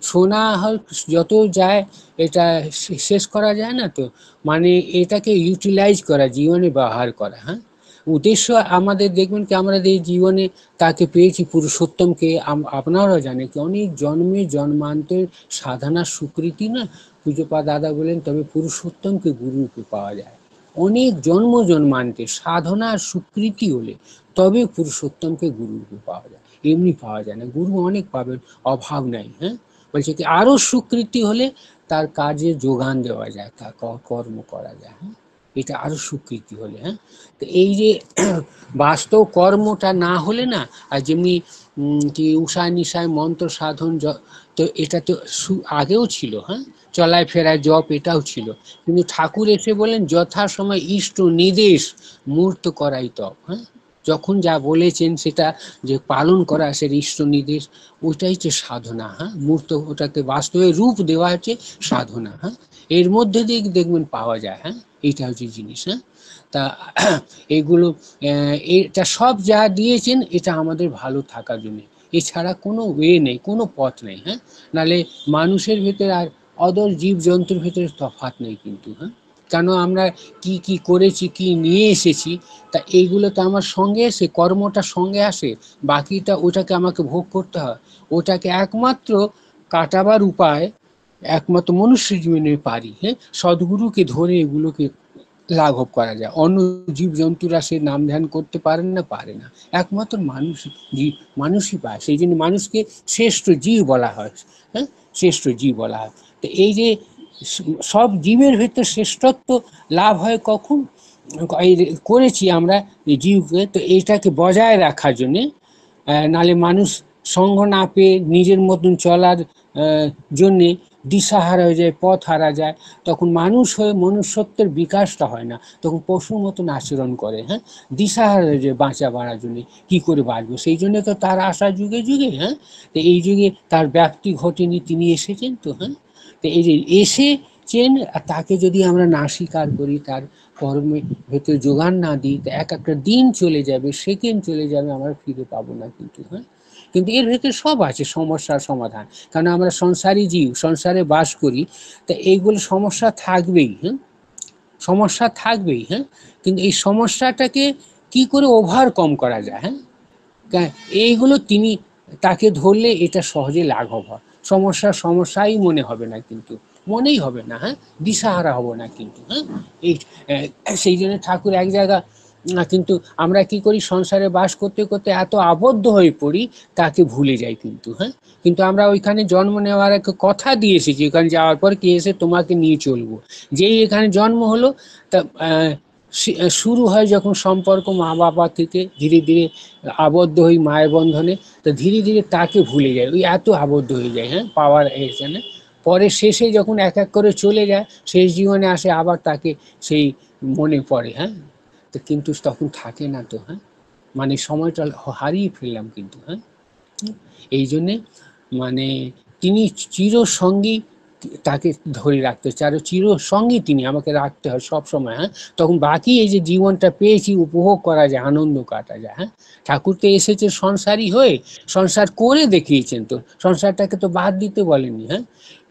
শোনা হয় যত যায় এটা শেষ করা যায় না তো, মানে এটাকে ইউটিলাইজ করা, জীবনে ব্যবহার করা। হ্যাঁ, উদ্দেশ্য আমাদের দেখবেন কি আমরা এই জীবনে তাকে পেয়েছি পুরুষোত্তমকে, আপনারাও জানেন কি অনেক জন্মে জন্মান্তর সাধনার স্বীকৃতি না। পূজ্যপাদ দাদা বলেন তবে পুরুষোত্তমকে গুরুরূপে পাওয়া যায়। অনেক জন্ম জন্মান্তের সাধনার স্বীকৃতি হলে তবে পুরুষোত্তমকে গুরুরূপে পাওয়া যায়, এমনি পাওয়া যায় না। গুরু অনেক পাবেন, অভাব নাই। হ্যাঁ, বলছে কি আরো স্বীকৃতি হলে তার কাজে যোগান দেওয়া যায়, তার কর্ম করা যায়। হ্যাঁ, এটা আরো স্বীকৃতি হলে। হ্যাঁ, তো এই যে বাস্তব কর্মটা না হলে না, আর যেমনি কি উষা নিশায় মন্ত্র সাধন, তো এটা তো আগেও ছিল। হ্যাঁ, চলায় ফেরায় জপ এটাও ছিল, কিন্তু ঠাকুর এসে বলেন যথাসময় ইষ্ট নির্দেশ মূর্ত করাই তপ। হ্যাঁ, যখন যা বলেছেন সেটা যে পালন করা, সে ইষ্ট নির্দেশ, ওইটাই হচ্ছে সাধনা। হ্যাঁ, মূর্ত, ওটাকে বাস্তবে রূপ দেওয়া হচ্ছে সাধনা। হ্যাঁ, এর মধ্যে দিয়ে দেখবেন পাওয়া যায়। হ্যাঁ, এইটা হচ্ছে জিনিস। হ্যাঁ, তা এইগুলো এটা সব যা দিয়েছেন এটা আমাদের ভালো থাকার জন্য, এছাড়া কোনো ওয়ে নেই, কোনো পথ নেই। হ্যাঁ, নালে মানুষের ভেতরে আর অদর জীব জন্তুর ভেতরে তফাৎ নেই কিন্তু। হ্যাঁ, কেন আমরা কি কি করেছি, কি নিয়ে এসেছি, তা এইগুলো তো আমার সঙ্গে এসে, কর্মটা সঙ্গে আসে, বাকিটা ওটাকে আমাকে ভোগ করতে হয়। ওটাকে একমাত্র কাটাবার উপায় একমাত্র মনুষ্য জীবনে পারি। হ্যাঁ, সদ্গুরুকে ধরে এগুলোকে লাঘব করা যায়। অন্য জীব জন্তুরা সে নাম ধ্যান করতে পারেন না, পারে না, একমাত্র মানুষ, মানুষই পায়। সেই জন্য মানুষকে শ্রেষ্ঠ জীব বলা হয়। হ্যাঁ, শ্রেষ্ঠ জীব বলা হয়। তো এই যে সব জীবের ভেতর শ্রেষ্ঠত্ব লাভ হয় কখন, এই করেছি আমরা জীবকে, তো এইটাকে বজায় রাখার জন্যে, নালে মানুষ সঙ্গ না পেয়ে নিজের মতন চলার জন্যে দিশাহারা হয়ে যায়, পথ হারা যায়। তখন মানুষ হয়ে মনুষ্যত্বের বিকাশটা হয় না, তখন পশুর মতন আচরণ করে। হ্যাঁ, দিশাহারা হয়ে যায় বাঁচা বাড়ার জন্যে, কী করে বাঁচবো, সেই জন্য তো তার আশা যুগে যুগে। হ্যাঁ, তো এই যুগে তার ব্যাপ্তি ঘটেনি, তিনি এসেছেন তো। হ্যাঁ, তো এই যে এসেছেন, তাকে যদি আমরা না স্বীকার করি, তার কর্মের ভেতরে যোগান না দিই, তো এক একটা দিন চলে যাবে, সেকেন্ড চলে যাবে, আমরা ফিরে পাবো না কিন্তু। হ্যাঁ, কিন্তু এর ভেতরে সব আছে সমস্যার সমাধান, কারণ আমরা সংসারী জীব, সংসারে বাস করি, তা এইগুলো সমস্যা থাকবেই। হ্যাঁ, সমস্যা থাকবেই। হ্যাঁ, কিন্তু এই সমস্যাটাকে কি করে ওভারকম করা যায়। হ্যাঁ, এইগুলো তিনি, তাকে ধরলে এটা সহজে লাঘব হয়। সমস্যাই মনে হবে না কিন্তু, মনেই হবে না। হ্যাঁ, দিশাহারা হব না কিন্তু। হ্যাঁ, এই সেই জন্য ঠাকুর এক জায়গা, কিন্তু আমরা কি করি, সংসারে বাস করতে করতে এত আবদ্ধ হয়ে পড়ি, তাকে ভুলে যাই কিন্তু। হ্যাঁ, কিন্তু আমরা ওইখানে জন্ম নেওয়ার এক কথা দিয়ে এসেছি, ওখানে যাওয়ার পর কি এসে তোমাকে নিয়ে চলবো। যেই এখানে জন্ম হলো, তা শুরু হয় যখন সম্পর্ক মা বাবা থেকে, ধীরে ধীরে আবদ্ধ হই মায়ের বন্ধনে, তো ধীরে ধীরে তাকে ভুলে যায়, ওই এত আবদ্ধ হয়ে যায়। হ্যাঁ, পাওয়ার এখানে পরে শেষে যখন এক এক করে চলে যায়, শেষ জীবনে আসে আবার তাকে সেই মনে পড়ে। হ্যাঁ, তো কিন্তু তখন থাকে না তো। হ্যাঁ, মানে সময়টা হারিয়ে ফেললাম কিন্তু। হ্যাঁ, এই জন্যে মানে তিনি চিরসঙ্গী, তাকে ধরে রাখতে হচ্ছে, আরো চিরসঙ্গী তিনি আমাকে রাখতে হয় সব সময়। হ্যাঁ, তখন বাকি এই যে জীবনটা পেয়েছি উপভোগ করা যায়, আনন্দ কাটা যায়। হ্যাঁ, ঠাকুর তো এসেছে সংসারী হয়ে, সংসার করে দেখিয়েছেন তো, সংসারটাকে তো বাদ দিতে বলেনি। হ্যাঁ,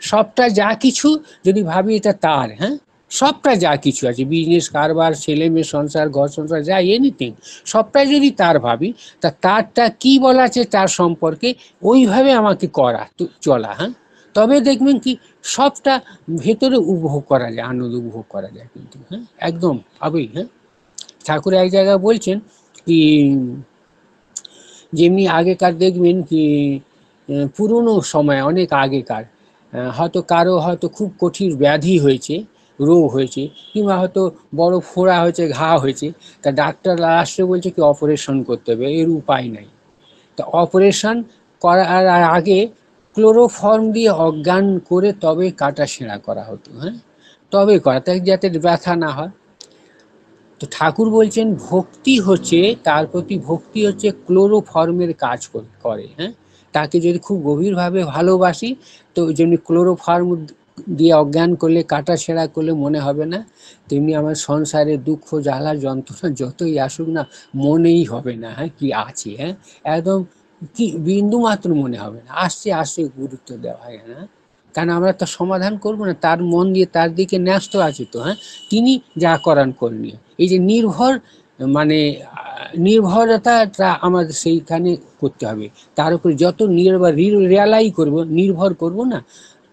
সবটা যা কিছু যদি ভাবি এটা তার। হ্যাঁ, সবটা যা কিছু আছে, বিজনেস, কারবার, ছেলে মেয়ে, সংসার, ঘর সংসার, যা এনিথিং, সবটাই যদি তার ভাবি, তা তারটা কি বলা আছে তার সম্পর্কে, ওইভাবে আমাকে করা চলা। হ্যাঁ, তবে দেখবেন কি সবটা ভেতরে উপভোগ করা যায়, আনন্দ উপভোগ করা যায় কিন্তু। হ্যাঁ, একদম পাবেই। হ্যাঁ, ঠাকুর এক জায়গায় বলছেন কি, যেমনি আগেকার দেখবেন কি পুরনো সময় অনেক আগেকার, হয়তো কারো হয়তো খুব কঠিন ব্যাধি হয়েছে, রোগ হয়েছে, কিংবা হয়তো বড় ফোড়া হয়েছে, ঘা হয়েছে, তা ডাক্তার লাস্টে বলছে কি অপারেশন করতে হবে, এর উপায় নাই। তা অপারেশন করার আগে ক্লোরোফর্ম দিয়ে অজ্ঞান করে তবে কাটা সেঁড়া করা হতো। হ্যাঁ, তবে করা, তাই যাতে ব্যথা না হয়। তো ঠাকুর বলছেন ভক্তি হচ্ছে, তার প্রতি ভক্তি হচ্ছে ক্লোরোফর্মের কাজ করে। হ্যাঁ, তাকে যদি খুব গভীরভাবে ভালোবাসি, তো যেমনি ক্লোরোফর্ম দিয়ে অজ্ঞান করলে, কাটা ছেঁড়া করলে মনে হবে না, তেমনি আমার সংসারে দুঃখ জ্বালা যন্ত্রণা যতই আসুক না, মনেই হবে না হ্যাঁ কি আছে। হ্যাঁ, একদম কি বিন্দু মাত্র মনে হবে না, আসছে আসছে গুরুত্ব দেওয়া হয় না। কারণ আমরা তো সমাধান করব না, তার মন দিয়ে তার দিকে ন্যস্ত আছে তো। হ্যাঁ, তিনি যা করান করণীয়, এই যে নির্ভর মানে নির্ভরতাটা আমাদের সেইখানে করতে হবে। তার উপরে যত রিয়ালাই করব, নির্ভর করব না,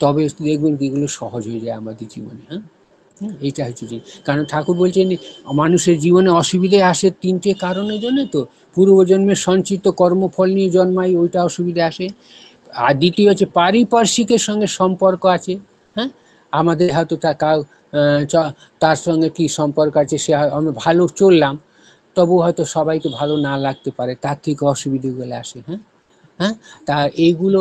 তবে দেখবেন কি এগুলো সহজ হয়ে যায় আমাদের জীবনে। হ্যাঁ, এইটা হচ্ছে যে, কারণ ঠাকুর বলছেন মানুষের জীবনে অসুবিধে আসে তিনটে কারণের জন্য তো। পূর্বজন্মের সঞ্চিত কর্মফল নিয়ে জন্মাই, ওইটা অসুবিধা আসে। আর দ্বিতীয় হচ্ছে পারিপার্শ্বিকের সঙ্গে সম্পর্ক আছে। হ্যাঁ, আমাদের হয়তো তার সঙ্গে কি সম্পর্ক আছে, সে আমরা ভালো চললাম, তবু হয়তো সবাইকে ভালো না লাগতে পারে, তার থেকে অসুবিধাগুলো আসে। হ্যাঁ, হ্যাঁ, তা এইগুলো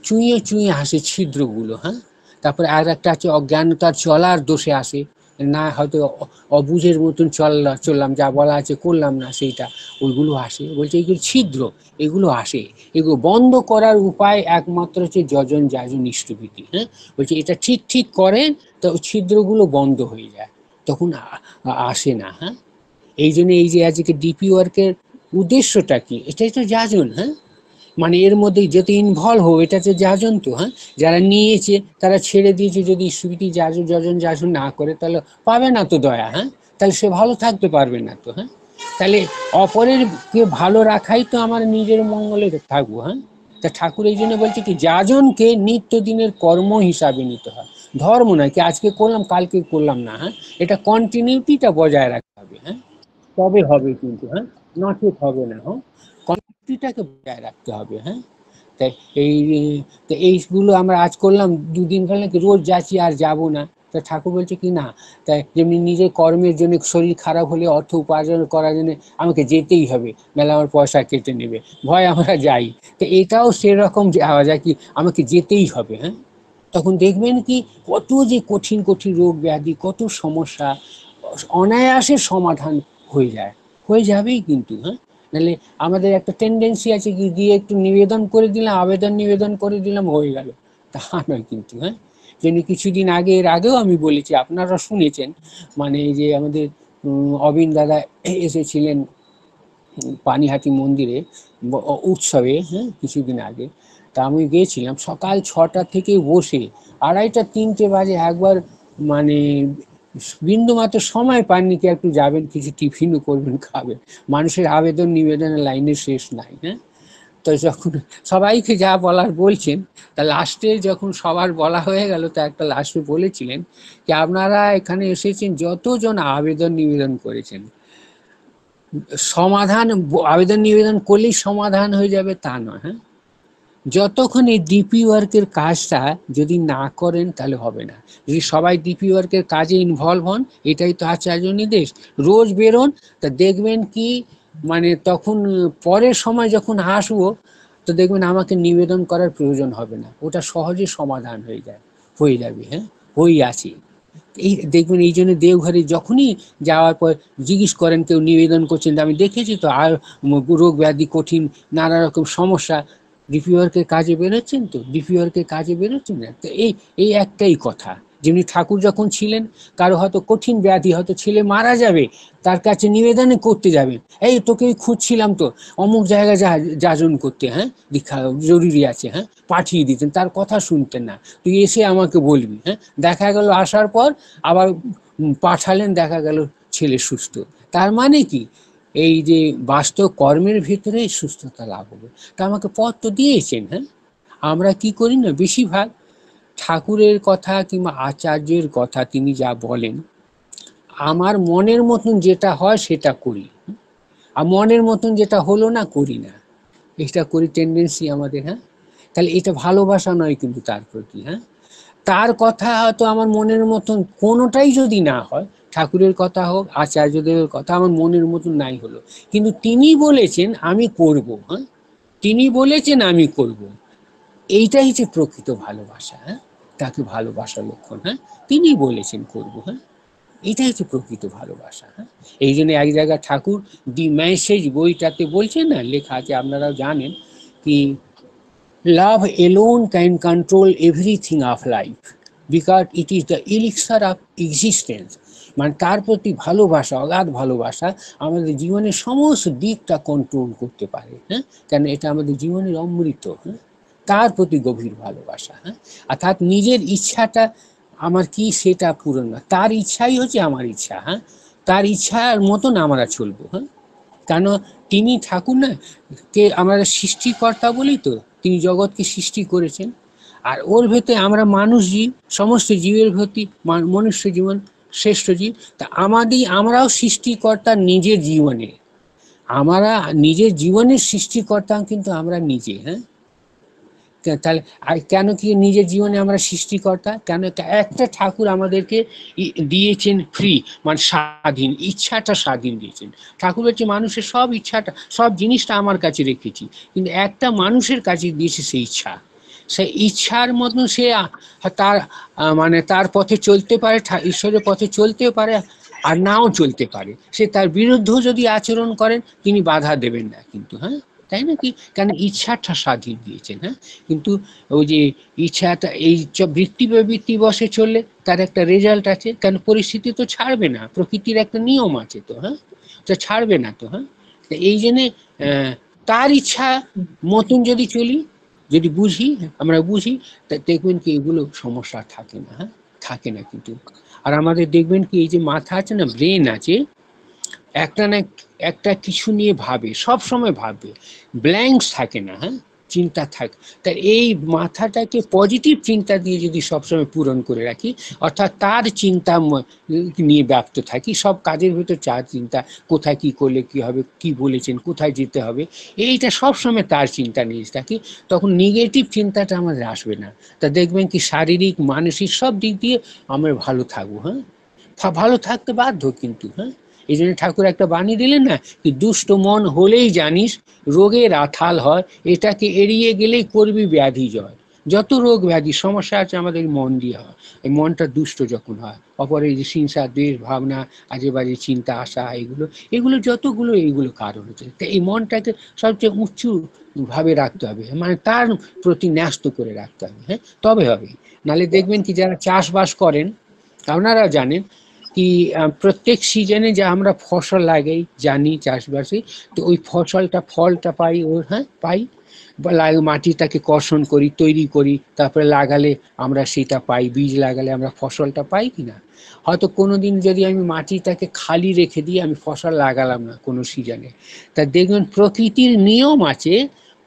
চুঁইয়ে চুঁইয়ে আসে ছিদ্রগুলো। হ্যাঁ, তারপরে আর একটা আছে অজ্ঞানতার চলার দোষে আসে, না হয়তো অবুঝের মতন চললাম, যা বলা আছে করলাম না, সেইটা ওইগুলো আসে। বলছে এইগুলো ছিদ্র, এগুলো আসে। এগুলো বন্ধ করার উপায় একমাত্র হচ্ছে যজন যাজন ইষ্টভীতি। হ্যাঁ, বলছে এটা ঠিক ঠিক করেন তো ছিদ্রগুলো বন্ধ হয়ে যায়, তখন আসে না। হ্যাঁ, এই জন্য এই যে আজকে ডিপি ওয়ার্কের উদ্দেশ্যটা কি, এটাই তো যাজন। হ্যাঁ, মানে এর মধ্যে যেতে ইনভলভ হোক, এটা তো যাজন তো। হ্যাঁ, যারা নিয়েছে তারা ছেড়ে দিয়েছে, যদি সুবিধি যজন যাজন না করে তাহলে পাবে না তো দয়া। হ্যাঁ, তাহলে সে ভালো থাকতে পারবে না তো। হ্যাঁ, তাহলে অপরের কে ভালো রাখাই তো আমার নিজের মঙ্গলে থাকবো। হ্যাঁ, তা ঠাকুর এই জন্য বলছে কি যাজনকে নিত্যদিনের কর্ম হিসাবে নিতে হয়, ধর্ম নয় কি আজকে করলাম কালকে করলাম না। হ্যাঁ, এটা কন্টিনিউটিটা বজায় রাখতে হবে। হ্যাঁ, তবে হবে কিন্তু। হ্যাঁ, নচেত হবে না। হ্যাঁ, কন্টিনিউটিটাকে বজায় রাখতে হবে। হ্যাঁ, তাই এই তো এইগুলো আমরা আজ করলাম, দুদিন গেলে নাকি রোজ যাচ্ছি আর যাব না। তা ঠাকুর বলছে কি না, তাই যেমনি নিজের কর্মের জন্য শরীর খারাপ হলে অর্থ উপার্জন করার জন্য আমাকে যেতেই হবে, মেলা আমার পয়সা কেটে নেবে, ভয় আমরা যাই। তো এটাও সেরকম যাওয়া যায় কি, আমাকে যেতেই হবে। হ্যাঁ, তখন দেখবেন কি কত যে কঠিন কঠিন রোগ ব্যাধি, কত সমস্যা অনায়াসে সমাধান হয়ে যায়, হয়ে যাবেই কিন্তু। হ্যাঁ, নাহলে আমাদের একটা টেন্ডেন্সি আছে কি, গিয়ে একটু নিবেদন করে দিলাম, আবেদন নিবেদন করে দিলাম, হয়ে গেল, তা নয় কিন্তু। হ্যাঁ, যেন কিছুদিন আগে, এর আগেও আমি বলেছি, আপনারা শুনেছেন, মানে এই যে আমাদের অবিন দাদা এসেছিলেন পানিহাটি মন্দিরে উৎসবে। হ্যাঁ, কিছুদিন আগে, তা আমি গিয়েছিলাম সকাল 6টা থেকে বসে 2:30 3টে বাজে একবার, মানে বিন্দুমাত্র সময় পাননি কি একটু যাবেন, কিছু টিফিনও করবেন, খাবেন। মানুষের আবেদন নিবেদনের লাইনের শেষ নাই। হ্যাঁ, তো যখন সবাইকে যা বলার বলছেন, তা লাস্টে যখন সবার বলা হয়ে গেল, তা একটা লাস্টে বলেছিলেন যে আপনারা এখানে এসেছেন যতজন আবেদন নিবেদন করেছেন, সমাধান আবেদন নিবেদন করলেই সমাধান হয়ে যাবে তা নয়। হ্যাঁ, যতক্ষণ এই ডিপি ওয়ার্কের কাজটা যদি না করেন তাহলে হবে না। যদি সবাই ডিপি ওয়ার্কের কাজে ইনভলভ হন, এটাই তো আচার্য নির্দেশ, রোজ বেরোন, তা দেখবেন কি, মানে তখন পরের সময় যখন আসবো, তো দেখবেন আমাকে নিবেদন করার প্রয়োজন হবে না, ওটা সহজে সমাধান হয়ে যায়, হয়ে যাবে। হ্যাঁ, হয়ে আছে। এই দেখবেন এই জন্য দেওঘরে যখনই যাওয়ার পর জিজ্ঞেস করেন কেউ নিবেদন করছেন, আমি দেখেছি তো, আর রোগ ব্যাধি কঠিন নানা রকম সমস্যা, ডিপি ওয়ার্কের কাজে বেরোচ্ছেন তো, ডিপি ওয়ার্কের কাজে বেরোচ্ছেন না তো, এই এই একটাই কথা। যেমনি ঠাকুর যখন ছিলেন, কারো হয়তো কঠিন ব্যাধি, হয়তো ছেলে মারা যাবে, তার কাছে নিবেদনে করতে যাবেন, এই তোকে খুঁজছিলাম তো অমুক জায়গায় যাজন করতে, হ্যাঁ দীক্ষা জরুরি আছে, হ্যাঁ পাঠিয়ে দিতেন, তার কথা শুনতেন না, তুই এসে আমাকে বলবি। হ্যাঁ, দেখা গেল আসার পর আবার পাঠালেন, দেখা গেল ছেলে সুস্থ। তার মানে কি, এই যে বাস্তব কর্মের ভিতরে সুস্থতা লাভ হবে। তা আমাকে পথ তো দিয়েছেন। হ্যাঁ, আমরা কি করি না, বেশিরভাগ ঠাকুরের কথা কিংবা আচার্যের কথা তিনি যা বলেন, আমার মনের মতন যেটা হয় সেটা করি, আর মনের মতন যেটা হলো না করি না, এটা করি টেন্ডেন্সি আমাদের। হ্যাঁ, তাহলে এটা ভালোবাসা নয় কিন্তু তার প্রতি। হ্যাঁ, তার কথা হয়তো আমার মনের মতন কোনোটাই যদি না হয়, ঠাকুরের কথা হোক আচার্যদেবের কথা আমার মনের মতন নাই হলো, কিন্তু তিনি বলেছেন আমি করব। হ্যাঁ, তিনি বলেছেন আমি করব, এইটাই যে প্রকৃত ভালোবাসা। হ্যাঁ, তাকে ভালোবাসার লক্ষণ। হ্যাঁ, তিনি বলেছেন করব। হ্যাঁ, এটাই হচ্ছে প্রকৃত ভালোবাসা। হ্যাঁ, এই জন্য এক জায়গায় ঠাকুর দি মেসেজ বইটাতে বলছেন না, লেখা আছে, আপনারাও জানেন কি, love alone can control everything of life. Because it is the elixir of existence. মানে তার প্রতি ভালোবাসা, অগাধ ভালোবাসা আমাদের জীবনের সমস্ত দিকটা কন্ট্রোল করতে পারে। হ্যাঁ, কেন এটা আমাদের জীবনের অমৃত। হ্যাঁ, তার প্রতি গভীর ভালোবাসা। হ্যাঁ, অর্থাৎ নিজের ইচ্ছাটা আমার কি সেটা পূরণ না, তার ইচ্ছাই হচ্ছে আমার ইচ্ছা। হ্যাঁ, তার ইচ্ছার মতন আমরা চলবো। হ্যাঁ, কেন তিনি ঠাকুর না কে আমাদের সৃষ্টিকর্তা বলেই তো তিনি জগৎকে সৃষ্টি করেছেন। আর ওর ভেতরে আমরা মানুষ জীব, সমস্ত জীবের প্রতি মনুষ্য জীবন শ্রেষ্ঠ জীব। তা আমরাও সৃষ্টিকর্তা নিজের জীবনে, আমরা নিজের জীবনের সৃষ্টিকর্তা কিন্তু আমরা নিজে। হ্যাঁ, তাহলে আর কেন কি নিজের জীবনে আমরা সৃষ্টিকর্তা? কেন একটা ঠাকুর আমাদেরকে দিয়েছেন ফ্রি, মানে স্বাধীন, ইচ্ছাটা স্বাধীন দিয়েছেন। ঠাকুর হচ্ছে মানুষের সব ইচ্ছাটা, সব জিনিসটা আমার কাছে রেখেছি, কিন্তু একটা মানুষের কাছে দিয়েছে সেই ইচ্ছা। সেই ইচ্ছার মতন সে তার মানে তার পথে চলতে পারে, ঈশ্বরের পথে চলতেও পারে আর নাও চলতে পারে। সে তার বিরুদ্ধেও যদি আচরণ করেন তিনি বাধা দেবেন না কিন্তু। হ্যাঁ, তাই না কি? কেন ইচ্ছাটা স্বাধীন দিয়েছেন। হ্যাঁ, কিন্তু ওই যে ইচ্ছাটা এই বৃত্তি প্রবৃত্তি বসে চললে তার একটা রেজাল্ট আছে। কেন পরিস্থিতি তো ছাড়বে না, প্রকৃতির একটা নিয়ম আছে তো। হ্যাঁ, তো ছাড়বে না তো। হ্যাঁ, এই জন্যে তার ইচ্ছা মতন যদি চলি, যদি বুঝি, আমরা বুঝি, তা দেখবেন কি এগুলো সমস্যা থাকে না। হ্যাঁ, থাকে না কিন্তু। আর আমাদের দেখবেন কি এই যে মাথা আছে না, ব্রেন আছে, একটা না একটা কিছু নিয়ে ভাবে, সব সময় ভাববে, ব্ল্যাঙ্কস থাকে না। হ্যাঁ, চিন্তা থাকে। তাই এই মাথাটাকে পজিটিভ চিন্তা দিয়ে যদি সবসময় পূরণ করে রাখি, অর্থাৎ তার চিন্তা নিয়ে ব্যপ্ত থাকি, সব কাজের ভিতর চার চিন্তা, কোথায় কি করলে কি হবে, কি বলেছেন, কোথায় যেতে হবে, এইটা সবসময় তার চিন্তা নিয়ে থাকি, তখন নেগেটিভ চিন্তাটা আমাদের আসবে না। তা দেখবেন কি শারীরিক মানসিক সব দিক দিয়ে আমরা ভালো থাকবো। হ্যাঁ, ভালো থাকতে বাধ্য কিন্তু। হ্যাঁ, এই জন্য ঠাকুর একটা বাণী দিলেন না, কি দুষ্ট মন হলেই জানিস রোগের আথাল হয়, এটাকে এড়িয়ে গেলেই করবি ব্যাধি জয়। যত রোগ ব্যাধি সমস্যা আছে আমাদের মন দিয়ে হয়, এই মনটা দুষ্ট যখন হয়, অপরের যে হিংসা দ্বেষ ভাবনা, আজে বাজে চিন্তা আসা, এগুলো যতগুলো এইগুলো কারণ হচ্ছে। তো এই মনটাকে সবচেয়ে উঁচু ভাবে রাখতে হবে, মানে তার প্রতি ন্যস্ত করে রাখতে হবে। হ্যাঁ, তবে হবে। নাহলে দেখবেন কি যারা চাষবাস করেন আপনারা জানেন কি প্রত্যেক সিজনে যা আমরা ফসল লাগাই জানি চাষবাসে, তো ওই ফলটা পাই ও। হ্যাঁ, পাই, মাটিটাকে কর্ষণ করি, তৈরি করি, তারপরে লাগালে আমরা সেটা পাই, বীজ লাগালে আমরা ফসলটা পাই কিনা। হয়তো কোনোদিন যদি আমি মাটিটাকে খালি রেখে দিয়ে আমি ফসল লাগালাম না কোনো সিজনে, তা দেখবেন প্রকৃতির নিয়ম আছে,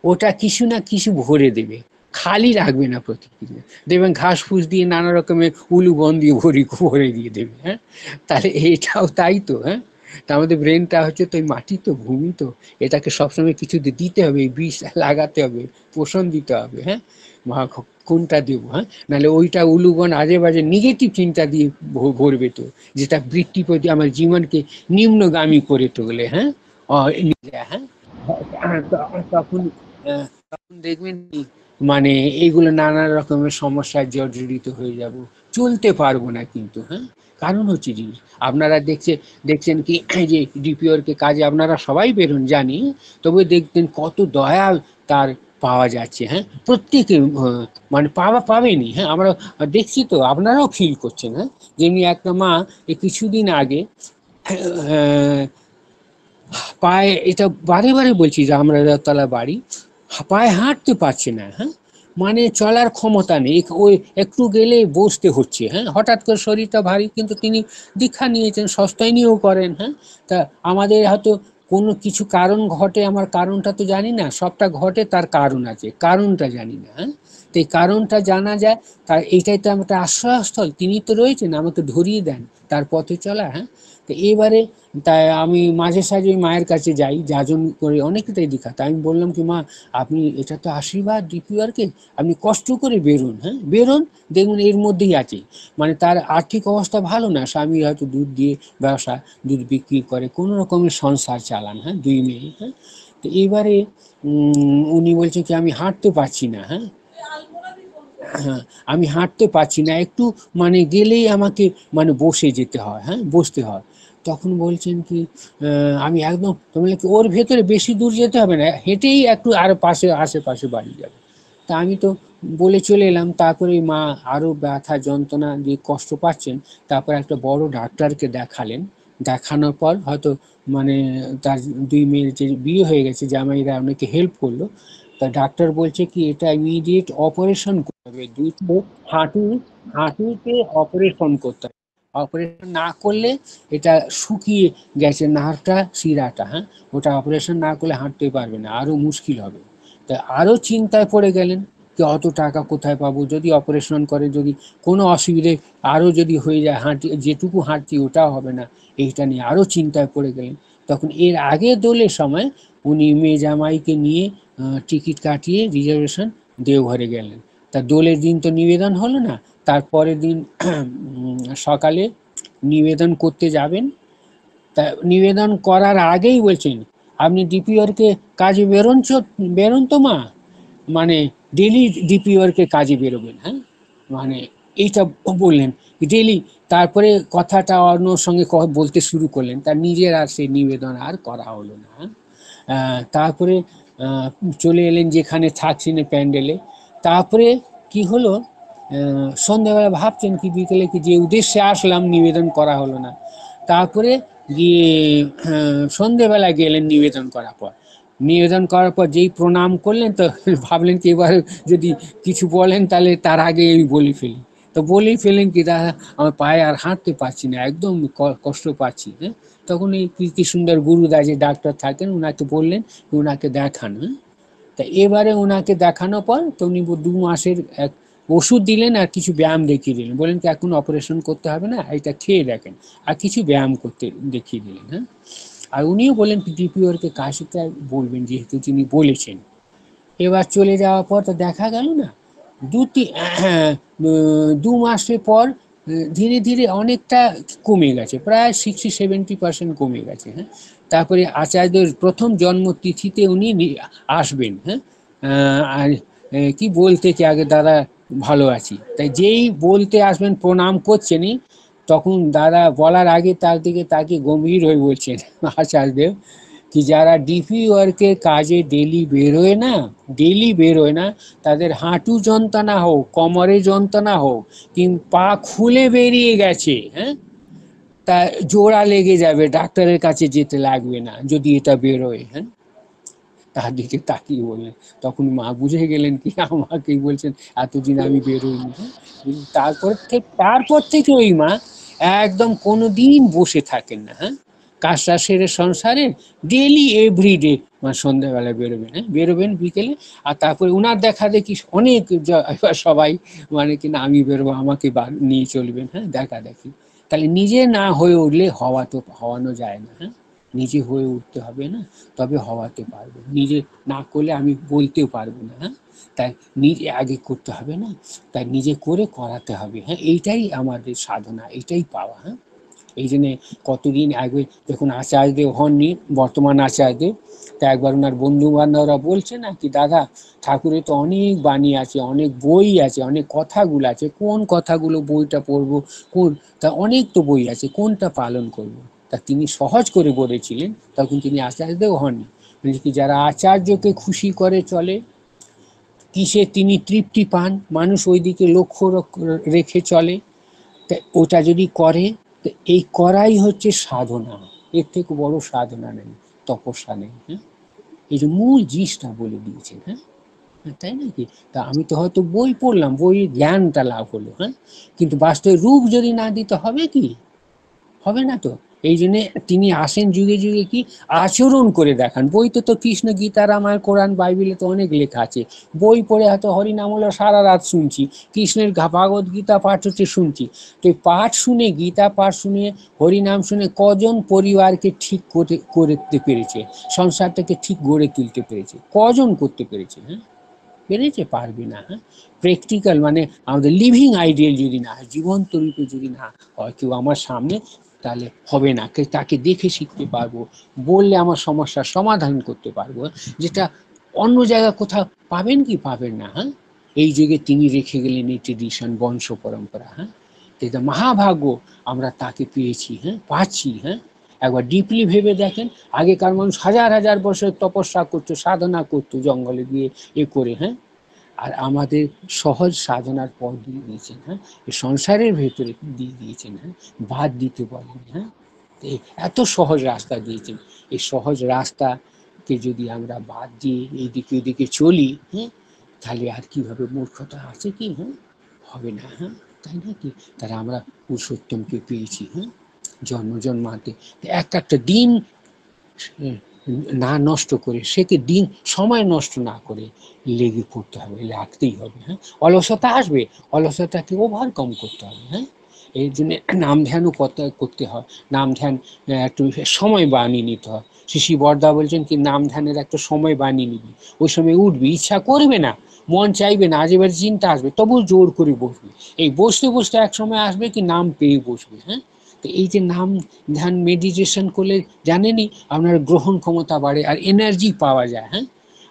ওটা কিছু না কিছু ভরে দেবে, খালি রাখবে না প্রকৃতি। দেখবেন ঘাস ফুস দিয়ে নানা রকমের উলুবন দিয়ে ভরে দিয়ে দেবে। হ্যাঁ, তাহলে এটাও তাই তো। হ্যাঁ, তা আমাদের ব্রেনটা হচ্ছে তো মাটি তো, ভূমি তো, এটাকে সবসময় কিছু দিতে হবে, বীজ লাগাতে হবে, পোষণ দিতে হবে। হ্যাঁ, কোনটা দেবো? হ্যাঁ, নাহলে ওইটা উলুবন আজে বাজে নেগেটিভ চিন্তা দিয়ে ভরবে তো, যেটা বৃত্তি প্রতি আমার জীবনকে নিম্নগামী করে তোলে। হ্যাঁ, হ্যাঁ, তখন তখন দেখবেন মানে এইগুলো নানা রকমের সমস্যায় জর্জরিত হয়ে যাব, চলতে পারবো না কিন্তু। হ্যাঁ, কারণ হচ্ছে জিনিস আপনারা দেখছেন কি যে ডিপিওরকে কাজে আপনারা সবাই বেরোন জানি, তবে দেখতেন কত দয়া তার পাওয়া যাচ্ছে। হ্যাঁ, প্রত্যেকে মানে পাবেনি। হ্যাঁ, আমরা দেখছি তো, আপনারাও ফিল করছেন। হ্যাঁ, যেমনি একটা মা এই কিছুদিন আগে পায়ে, এটা বারে বারে বলছি যে আমরা তলা বাড়ি, পায়ে হাঁটতে পারছে না। হ্যাঁ, মানে চলার ক্ষমতা নেই, ওই একটু গেলে বসতে হচ্ছে। হ্যাঁ, হঠাৎ করে শরীরটা ভারী, কিন্তু তিনি দীক্ষা নিয়েছেন, সস্তায় নিয়েও করেন। হ্যাঁ, তা আমাদের হয়তো কোনো কিছু কারণ ঘটে, আমার কারণটা তো জানি না, সবটা ঘটে তার কারণ আছে, কারণটা জানি না। হ্যাঁ, তো এই কারণটা জানা যায়, তার এইটাই তো আমাদের আশ্রয়স্থল, তিনি তো রয়েছেন, আমাকে ধরিয়ে দেন তার পথে চলা। হ্যাঁ, তো এবারে তাই আমি মাঝে সাঝে মায়ের কাছে যাই, যাজন করে অনেকটাই দীক্ষা। তাই আমি বললাম কি মা, আপনি এটা তো আশীর্বাদ ডিপিআরকে, আপনি কষ্ট করে বেরোন। হ্যাঁ, বেরোন, দেখুন এর মধ্যেই আছে। মানে তার আর্থিক অবস্থা ভালো না, স্বামী হয়তো দুধ দিয়ে ব্যবসা, দুধ বিক্রি করে কোনো রকমের সংসার চালান। হ্যাঁ, 2 মেয়ে। হ্যাঁ, তো এবারে উনি বলছেন কি আমি হাঁটতে পারছি না। হ্যাঁ, হ্যাঁ, আমি হাঁটতে পারছি না, একটু মানে গেলেই আমাকে মানে বসে যেতে হয়। হ্যাঁ, বসতে হয়। তখন বলছেন কি আমি একদম, তোমার কি ওর ভেতরে বেশি দূর যেতে হবে না, হেঁটেই একটু আর পাশে আশেপাশে বাড়ি যাবে। তা আমি তো বলে চলে এলাম। তারপরে মা আরো ব্যথা যন্ত্রণা দিয়ে কষ্ট পাচ্ছেন, তারপর একটা বড় ডাক্তারকে দেখালেন। দেখানোর পর হয়তো মানে তার দুই মেয়ের যে বিয়ে হয়ে গেছে, জামাইরা অনেকে হেল্প করলো। তা ডাক্তার বলছে কি এটা ইমিডিয়েট অপারেশন করতে হবে, দুটো হাঁটু, হাঁটুতে অপারেশন করতে হবে। অপারেশন না করলে এটা শুকিয়ে গেছে নার্ভটা, শিরাটা, হ্যাঁ, ওটা অপারেশন না করলে হাঁটতে পারবে না, আরো মুশকিল হবে। তা আরো চিন্তায় পড়ে গেলেন যে অত টাকা কোথায় পাবো, যদি অপারেশন করে, যদি কোনো অসুবিধে আরো যদি হয়ে যায়, হাঁটি যেটুকু হাঁটছি ওটাও হবে না, এইটা নিয়ে আরো চিন্তায় পড়ে গেলেন। তখন এর আগে দোলের সময় উনি মেয়ে জামাইকে নিয়ে টিকিট কাটিয়ে রিজার্ভেশন দেওঘরে গেলেন। তা দোলের দিন তো নিবেদন হলো না, তারপরের দিন সকালে নিবেদন করতে যাবেন। তা নিবেদন করার আগেই বলছেন, আপনি ডিপিওরকে কাজে বেরোন তো মা, মানে ডেলি ডিপিওরকে কাজে বেরোবেন, হ্যাঁ, মানে এইটা বললেন ডেলি। তারপরে কথাটা অন্যর সঙ্গে বলতে শুরু করলেন, তার নিজের আর সেই নিবেদন আর করা হলো না। তারপরে চলে এলেন যেখানে থাকছেন প্যান্ডেলে। তারপরে কি হলো, সন্ধ্যাবেলা ভাবছেন কি বিকেলে কি যে উদ্দেশ্যে আসলাম নিবেদন করা হলো না। তারপরে গিয়ে সন্ধ্যেবেলা গেলেন নিবেদন করার পর। নিবেদন করার পর যেই প্রণাম করলেন, তো ভাবলেন কি এবার যদি কিছু বলেন তাহলে তার আগে আমি বলে ফেলি। তো বলেই ফেলেন কি, দাদা আমার পায়ে আর হাঁটতে পারছি না, একদম কষ্ট পাচ্ছি। হ্যাঁ, তখন এই কীর্তি সুন্দর গুরুদা যে ডাক্তার থাকেন ওনাকে বললেন ওনাকে দেখান। হ্যাঁ, তা এবারে ওনাকে দেখানোর পর তো উনি 2 মাসের এক ওষুধ দিলেন আর কিছু ব্যায়াম দেখিয়ে দিলেন, বলেন কি এখন অপারেশন করতে হবে না, এটা খেয়ে দেখেন, আর কিছু ব্যায়াম করতে দেখিয়ে দিলেন। হ্যাঁ, আর উনিও বলেন ডিপিওরকে কাশিটা বলবেন যেহেতু তিনি বলেছেন। এবার চলে যাওয়ার পর তো দেখা গেল না, 2 মাসের পর ধীরে ধীরে অনেকটা কমে গেছে, প্রায় 60-70% কমে গেছে। হ্যাঁ, তারপরে আচার্যদের প্রথম জন্মতিথিতে উনি আসবেন। হ্যাঁ, আর কি বলতে কি আগে দাদা ভালো আছি, তাই যেই বলতে আসবেন প্রণাম করছেনই, তখন দাদা বলার আগে তার দিকে তাকে গম্ভীর হয়ে বলছেন আচার্যদেব কি যারা ডিপি ওয়ার্কের কাজে ডেলি বেরোয় না, তাদের হাঁটু যন্ত্রণা হোক, কোমরে যন্ত্রণা হোক, কিংবা পা খুলে বেরিয়ে গেছে, হ্যাঁ, তা জোড়া লেগে যাবে, ডাক্তারের কাছে যেতে লাগবে না যদি এটা বেরোয়। হ্যাঁ, তার দিকে তাকিয়ে বললেন। তখন মা বুঝে গেলেন কি আমাকেই বলছেন, এতদিন আমি বেরোইনি। হ্যাঁ, তারপর থেকে ওই মা একদম কোনোদিন বসে থাকেন না। হ্যাঁ, কাজটা সেরে সংসারে ডেলি এভরিডে সন্ধ্যাবেলা বেরোবেন। হ্যাঁ, বেরোবেন বিকেলে। আর তারপরে উনার দেখা দেখি অনেক সবাই মানে কিনা আমি বেরোবো, আমাকে নিয়ে চলবেন। হ্যাঁ, দেখা দেখি। তাহলে নিজে না হয়ে উঠলে হওয়ানো যায় না। হ্যাঁ, নিজে হয়ে উঠতে হবে না, তবে হওয়াতে পারবো। নিজে না করলে আমি বলতেও পারবো না। হ্যাঁ, তাই নিজে আগে করতে হবে না, তাই নিজে করে করাতে হবে। হ্যাঁ, এইটাই আমাদের সাধনা, এইটাই পাওয়া। হ্যাঁ, এই জন্যে কতদিন আগে যখন আচার্যদেব হননি, বর্তমান আচার্যদেব, তা একবার ওনার বন্ধু বান্ধবরা বলছে না কি দাদা ঠাকুরের তো অনেক বাণী আছে, অনেক বই আছে, অনেক কথাগুলো আছে, কোন কথাগুলো বইটা পড়বো, কোন, তা অনেক তো বই আছে, কোনটা পালন করবো। তা তিনি সহজ করে বলেছিলেন, তখন তিনি আচার্যদেব হননি, কি যারা আচার্যকে খুশি করে চলে, কিসে তিনি তৃপ্তি পান, মানুষ ওই দিকে লক্ষ্য রেখে চলে, তা ওটা যদি করে, তো এই করাই হচ্ছে সাধনা, এর থেকে বড় সাধনা নেই, তপস্যা নেই। হ্যাঁ, এই যে মূল জিনিসটা বলে দিয়েছেন। হ্যাঁ, তাই নাকি? তা আমি তো হয়তো বই পড়লাম, বই জ্ঞানটা লাভ হলো। হ্যাঁ, কিন্তু বাস্তবে রূপ যদি না দিতে হবে কি, হবে না তো। এই জন্যে তিনি আসেন যুগে যুগে কি আচরণ করে দেখান। বইতে তো কৃষ্ণ গীতা রামায়ণ কোরআন বাইবেলে তো অনেক লেখা আছে, বই পড়ে হয়তো হরিনাম হলো সারা রাত শুনছি, কৃষ্ণের ভাগবত গীতা পাঠ হচ্ছে শুনছি। তো এই পাঠ শুনে, গীতা পাঠ শুনে, হরিনাম শুনে কজন পরিবারকে ঠিক করতে পেরেছে, সংসারটাকে ঠিক গড়ে তুলতে পেরেছে, কজন করতে পেরেছে? হ্যাঁ, পেরেছে? পারবে না। হ্যাঁ, প্র্যাকটিক্যাল মানে আমাদের লিভিং আইডিয়াল যদি না হয়, জীবন্ত রূপে যদি না হয় কেউ আমার সামনে, তাহলে হবে না। তাকে দেখে শিখতে পারবো, বললে আমার সমস্যার সমাধান করতে পারবো, যেটা অন্য জায়গায় কোথাও পাবেন কি, পাবেন না। হ্যাঁ, এই যুগে তিনি রেখে গেলেন এই ট্রেডিশন, বংশ পরম্পরা। হ্যাঁ, এটা মহাভাগ্য আমরা তাকে পেয়েছি। হ্যাঁ, পাচ্ছি। হ্যাঁ, একবার ডিপলি ভেবে দেখেন, আগেকার মানুষ হাজার হাজার বছর তপস্যা করতো, সাধনা করতো, জঙ্গলে গিয়ে এ করে। হ্যাঁ, আর আমাদের সহজ সাধনার পথ দিয়ে দিয়েছেন। হ্যাঁ, এই সংসারের ভেতরে দিয়ে দিয়েছেন। হ্যাঁ, বাদ দিতে বলেন। হ্যাঁ, এত সহজ রাস্তা দিয়েছেন। এই সহজ রাস্তাকে যদি আমরা বাদ দিয়ে এইদিকে ওইদিকে চলি, হ্যাঁ, তাহলে আর কিভাবে, মূর্খতা আছে কি? হ্যাঁ, হবে না। হ্যাঁ, তাই নাকি? তারা আমরা পুরুষোত্তমকে পেয়েছি। হ্যাঁ, জন্ম জন্মাতে একটা দিন না নষ্ট করে, সেকে দিন সময় নষ্ট না করে লেগে পড়তে হবে, লাগতেই হবে। হ্যাঁ, অলসতা আসবে, অলসতাকে ওভারকাম করতে হবে। হ্যাঁ, এই জন্য নাম ধ্যানও করতে হয়। নাম ধ্যান একটু সময় বানিয়ে নিতে হয়। শিশি বরদা বলছেন কি, নাম ধ্যানের একটা সময় বানিয়ে নিবি, ওই সময় উঠবি, ইচ্ছা করবে না, মন চাইবে না, আজ এবার চিন্তা আসবে, তবু জোর করে বসবি। এই বসতে বসতে এক সময় আসবে কি নাম পেয়ে বসবে। হ্যাঁ, তো এই যে নাম ধ্যান মেডিটেশন করলে জানেনই আপনার গ্রহণ ক্ষমতা বাড়ে আর এনার্জি পাওয়া যায়। হ্যাঁ,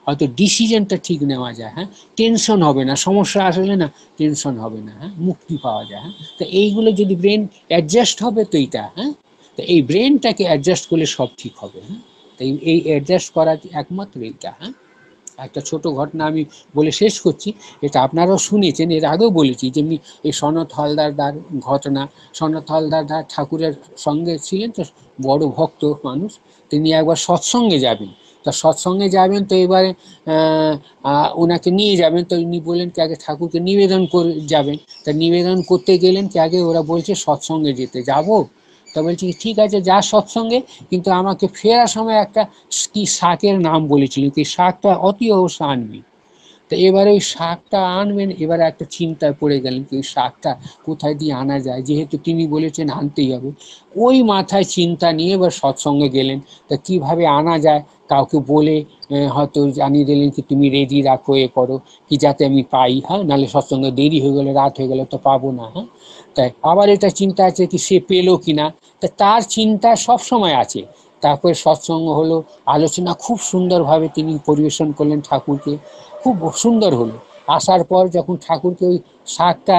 হয়তো ডিসিশনটা ঠিক নেওয়া যায়। হ্যাঁ, টেনশন হবে না, সমস্যা আসলে না টেনশন হবে না। হ্যাঁ, মুক্তি পাওয়া যায়। হ্যাঁ, তো এইগুলো যদি ব্রেন অ্যাডজাস্ট হবে তো এইটা। হ্যাঁ, তো এই ব্রেনটাকে অ্যাডজাস্ট করলে সব ঠিক হবে। হ্যাঁ, তো এই অ্যাডজাস্ট করা একমাত্র এইটা। হ্যাঁ, একটা ছোট ঘটনা আমি বলে শেষ করছি, এটা আপনারাও শুনেছেন, এর আগেও বলেছি। যেমনি এই সনত হালদার ঘটনা, সনত হালদার ঠাকুরের সঙ্গে ছিলেন তো, বড় ভক্ত মানুষ। তিনি একবার সৎসঙ্গে যাবেন, তা সৎসঙ্গে যাবেন তো এবারে ওনাকে নিয়ে যাবেন, তো উনি বললেন কি আগে ঠাকুরকে নিবেদন করে যাবেন। তা নিবেদন করতে গেলেন কি আগে ওরা বলছে সৎসঙ্গে যেতে যাব। তা বলছি ঠিক আছে যা সৎসঙ্গে, কিন্তু আমাকে ফেরার সময় একটা কি শাকের নাম বলেছিল, কি শাকটা অতি অবশ্য আনবি। তো এবারে ওই শাকটা আনবেন, এবারে একটা চিন্তায় পড়ে গেলেন কি ওই শাকটা কোথায় দিয়ে আনা যায়, যেহেতু তিনি বলেছেন আনতেই হবে। ওই মাথায় চিন্তা নিয়ে এবার সৎসঙ্গে গেলেন। তা কিভাবে আনা যায় কাউকে বলে হয়তো জানিয়ে দিলেন কি তুমি রেডি রাখো, এ করো কি যাতে আমি পাই। হ্যাঁ, নাহলে সৎসঙ্গে দেরি হয়ে গেলে, রাত হয়ে গেলে তো পাবো না। হ্যাঁ, তাই আবার এটা চিন্তা আছে কি সে পেলো কিনা, তা তার চিন্তা সব সময় আছে। তারপরে সৎসঙ্গ হলো, আলোচনা খুব সুন্দরভাবে তিনি পরিবেশন করলেন ঠাকুরকে, খুব সুন্দর হলো। আসার পর যখন ঠাকুরকে ওই শাকটা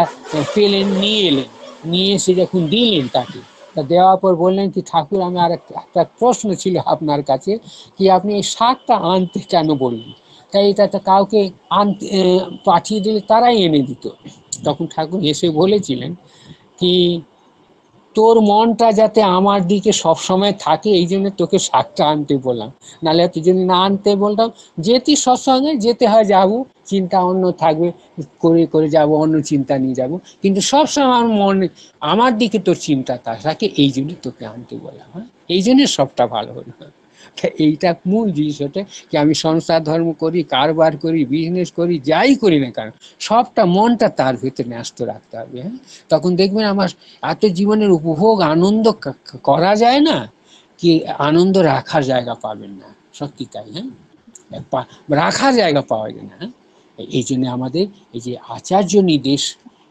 পেলেন, নিয়ে এলেন, নিয়ে এসে যখন দিলেন তাকে, তা দেওয়ার পর বললেন কি ঠাকুর আমি আর একটা প্রশ্ন ছিল আপনার কাছে, কি আপনি এই শাকটা আনতে কেন বললেন? তাই এটা তো কাউকে আনতে পাঠিয়ে দিলে তারাই এনে দিত। তখন ঠাকুর এসে বলেছিলেন কি তোর মনটা যাতে আমার দিকে সবসময় থাকে, এই জন্য তোকে শাকটা আনতে বললাম। নাহলে তুই যদি না আনতে বলতাম, যেতে সৎসঙ্গে যেতে হয় যাবো, চিন্তা অন্য থাকবে, করে করে যাব, অন্য চিন্তা নিয়ে যাব, কিন্তু সবসময় আমার মনে আমার দিকে তোর চিন্তা থাকে, এই জন্য তোকে আনতে বললাম। হ্যাঁ, এই জন্য সবটা ভালো হলো। এইটা মূল জিনিস হচ্ছে কি আমি সংসার ধর্ম করি, কারবার করি, বিজনেস করি, যাই করি না কারণ সবটা মনটা তার ভিতরে ন্যস্ত রাখতে হবে। হ্যাঁ, তখন দেখবেন আমার এত জীবনের উপভোগ আনন্দ করা যায় না, কি আনন্দ রাখার জায়গা পাবেন না। সত্যি তাই। হ্যাঁ, রাখার জায়গা পাওয়া যায় না। হ্যাঁ, এই জন্য আমাদের এই যে আচার্য নির্দেশ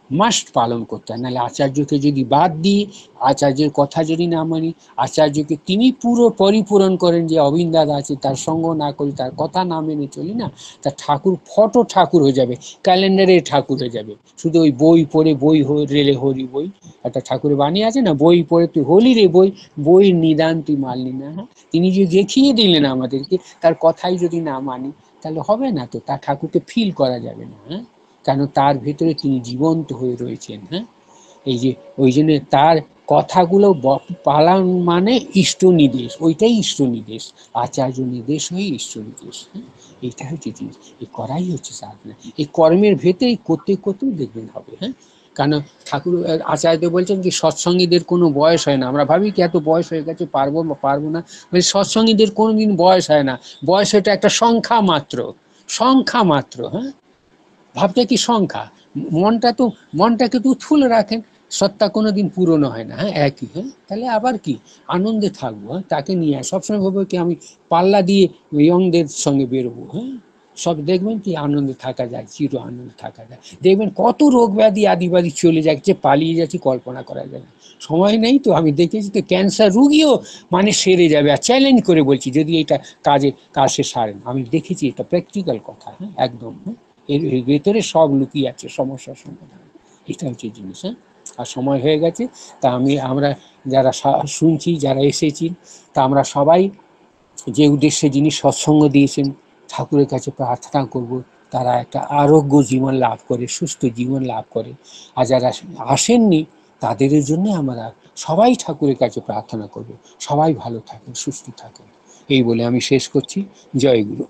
মাস্ট পালন করতে হয়। নাহলে আচার্যকে যদি বাদ দিই, আচার্যের কথা যদি না মানি, আচার্যকে তিনি পুরো পরিপূরণ করেন যে অবিন্দ দাদা আছে, তার সঙ্গ না করি, তার কথা না মেনে চলি না, তা ঠাকুর ফটো ঠাকুর হয়ে যাবে, ক্যালেন্ডারে ঠাকুর হয়ে যাবে। শুধু ওই বই পড়ে, বই রেলে হরি বই, একটা ঠাকুরের বাণী আছে না, বই পড়ে তুই হলি রে বই, বইয়ের নিদান তুই মানলি না। হ্যাঁ, তিনি যে দেখিয়ে দিলেন আমাদেরকে, তার কথাই যদি না মানি তাহলে হবে না, তো তার ঠাকুরকে ফিল করা যাবে না। হ্যাঁ, কেন তার ভেতরে তিনি জীবন্ত হয়ে রয়েছেন। হ্যাঁ, এই যে ওই জন্য তার কথাগুলো পালন মানে ইষ্ট নির্দেশ, ওইটাই ইষ্ট নির্দেশ, আচার্য নির্দেশ হয়ে ইষ্ট নির্দেশ। হ্যাঁ, এইটা হচ্ছে জিনিস, এই করাই হচ্ছে সাধনা। এই কর্মের ভেতরে করতে করতেও দেখবেন হবে। হ্যাঁ, কেন ঠাকুর আচার্য বলছেন কি সৎসঙ্গীদের কোনো বয়স হয় না। আমরা ভাবি কি এত বয়স হয়ে গেছে পারবো বা পারবো না, মানে সৎসঙ্গীদের কোনোদিন বয়স হয় না। বয়স এটা একটা সংখ্যা মাত্র, সংখ্যা মাত্র। হ্যাঁ, ভাবতে কি সংখ্যা, মনটা তো মনটাকে তো উৎফুল্ল রাখেন, সত্তা কোনোদিন পুরনো হয় না। হ্যাঁ, একই। হ্যাঁ, তাহলে আবার কি আনন্দে থাকবো। হ্যাঁ, তাকে নিয়ে সবসময় ভাববো কি আমি পাল্লা দিয়ে ইয়ংদের সঙ্গে বেরোবো। হ্যাঁ, সব দেখবেন কি আনন্দে থাকা যায়, চির আনন্দে থাকা যায়। দেখবেন কত রোগ ব্যাধি আদিবাদী চলে যাচ্ছে, পালিয়ে যাচ্ছে, কল্পনা করা যায় না। সময় নেই তো, আমি দেখেছি তো ক্যান্সার রুগীও মানে সেরে যাবে। আর চ্যালেঞ্জ করে বলছি যদি এটা কাজে সারেন, আমি দেখেছি, এটা প্র্যাকটিক্যাল কথা। হ্যাঁ, একদম। হ্যাঁ, এর ভেতরে সব লুকিয়ে আছে সমস্যার সমাধান। এটা হচ্ছে জিনিস। হ্যাঁ, আর সময় হয়ে গেছে, তা আমরা যারা শুনছি, যারা এসেছি, তা আমরা সবাই যে উদ্দেশ্যে যিনি সৎসঙ্গ দিয়েছেন ঠাকুরের কাছে প্রার্থনা করব, তারা একটা আরোগ্য জীবন লাভ করে, সুস্থ জীবন লাভ করে। আর যারা আসেননি তাদের জন্য আমরা সবাই ঠাকুরের কাছে প্রার্থনা করব, সবাই ভালো থাকেন, সুস্থ থাকেন। এই বলে আমি শেষ করছি। জয় গুরু।